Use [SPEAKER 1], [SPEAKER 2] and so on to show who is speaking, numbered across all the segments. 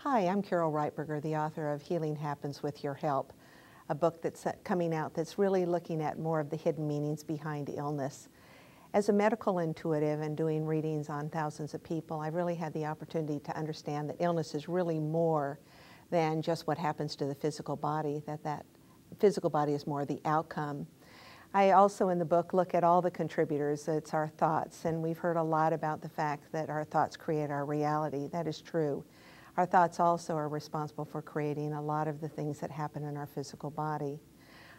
[SPEAKER 1] Hi, I'm Carol Ritberger, the author of Healing Happens With Your Help, a book that's coming out that's really looking at more of the hidden meanings behind illness. As a medical intuitive and doing readings on thousands of people, I've really had the opportunity to understand that illness is really more than just what happens to the physical body, that physical body is more the outcome. I also in the book look at all the contributors. It's our thoughts, and we've heard a lot about the fact that our thoughts create our reality. That is true. Our thoughts also are responsible for creating a lot of the things that happen in our physical body.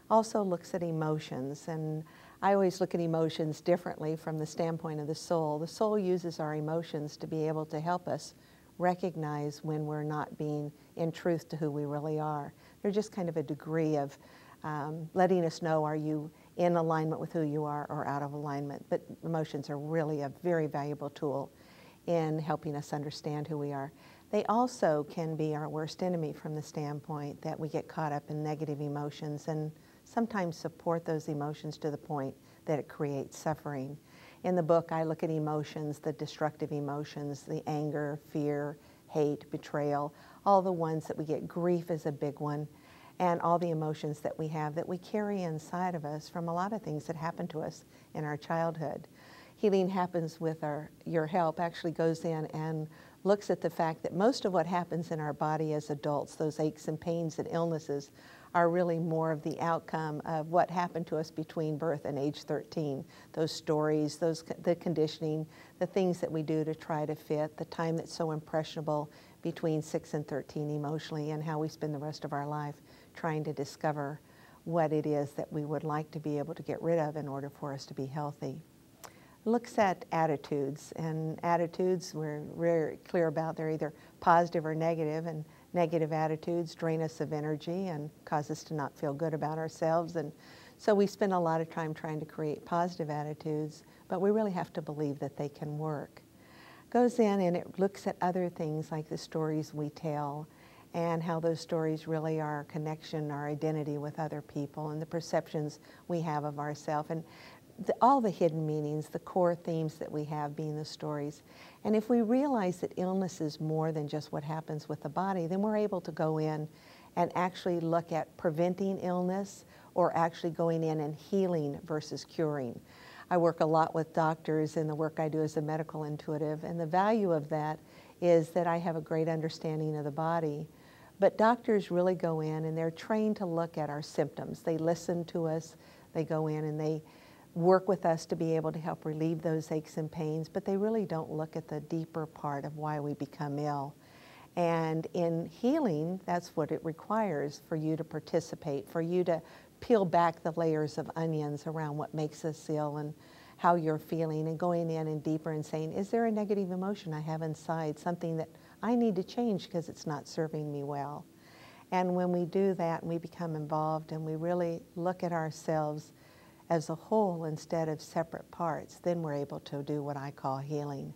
[SPEAKER 1] Also looks at emotions, and I always look at emotions differently from the standpoint of the soul. The soul uses our emotions to be able to help us recognize when we're not being in truth to who we really are. They're just kind of a degree of letting us know, are you in alignment with who you are or out of alignment? But emotions are really a very valuable tool in helping us understand who we are. They also can be our worst enemy from the standpoint that we get caught up in negative emotions and sometimes support those emotions to the point that it creates suffering. In the book, I look at emotions, the destructive emotions, the anger, fear, hate, betrayal, all the ones that we get. Grief is a big one, and all the emotions that we have that we carry inside of us from a lot of things that happen to us in our childhood. Healing Happens With Your Help actually goes in and looks at the fact that most of what happens in our body as adults, those aches and pains and illnesses, are really more of the outcome of what happened to us between birth and age 13. Those stories, the conditioning, the things that we do to try to fit, the time that's so impressionable between 6 and 13 emotionally, and how we spend the rest of our life trying to discover what it is that we would like to be able to get rid of in order for us to be healthy. Looks at attitudes, and attitudes we're very clear about. They're either positive or negative, and negative attitudes drain us of energy and cause us to not feel good about ourselves. And so we spend a lot of time trying to create positive attitudes, but we really have to believe that they can work. Goes in and it looks at other things like the stories we tell and how those stories really are our connection, our identity with other people, and the perceptions we have of ourselves. And all the hidden meanings, the core themes that we have being the stories. And if we realize that illness is more than just what happens with the body, then we're able to go in and actually look at preventing illness or actually going in and healing versus curing. I work a lot with doctors in the work I do as a medical intuitive, and the value of that is that I have a great understanding of the body. But doctors really go in and they're trained to look at our symptoms. They listen to us, they go in and they work with us to be able to help relieve those aches and pains, but they really don't look at the deeper part of why we become ill. And in healing, that's what it requires for you to participate, for you to peel back the layers of onions around what makes us ill and how you're feeling, and going in and deeper and saying, is there a negative emotion I have inside, something that I need to change because it's not serving me well? And when we do that and we become involved and we really look at ourselves as a whole instead of separate parts, then we're able to do what I call healing.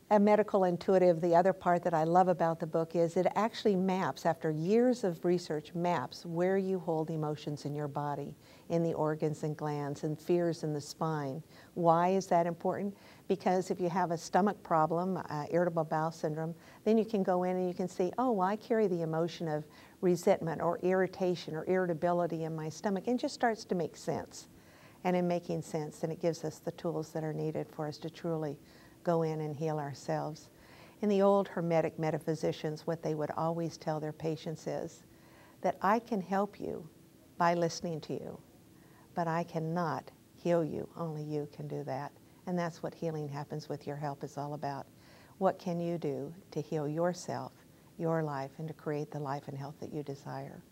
[SPEAKER 1] A medical intuitive, the other part that I love about the book is it actually maps, after years of research, maps where you hold emotions in your body, in the organs and glands, and fears in the spine. Why is that important? Because if you have a stomach problem, irritable bowel syndrome, then you can go in and you can see, oh, well, I carry the emotion of resentment or irritation or irritability in my stomach, and it just starts to make sense. And in making sense, then it gives us the tools that are needed for us to truly go in and heal ourselves. In the old Hermetic metaphysicians, what they would always tell their patients is that I can help you by listening to you, but I cannot heal you. Only you can do that. And that's what Healing Happens With Your Help is all about. What can you do to heal yourself, your life, and to create the life and health that you desire?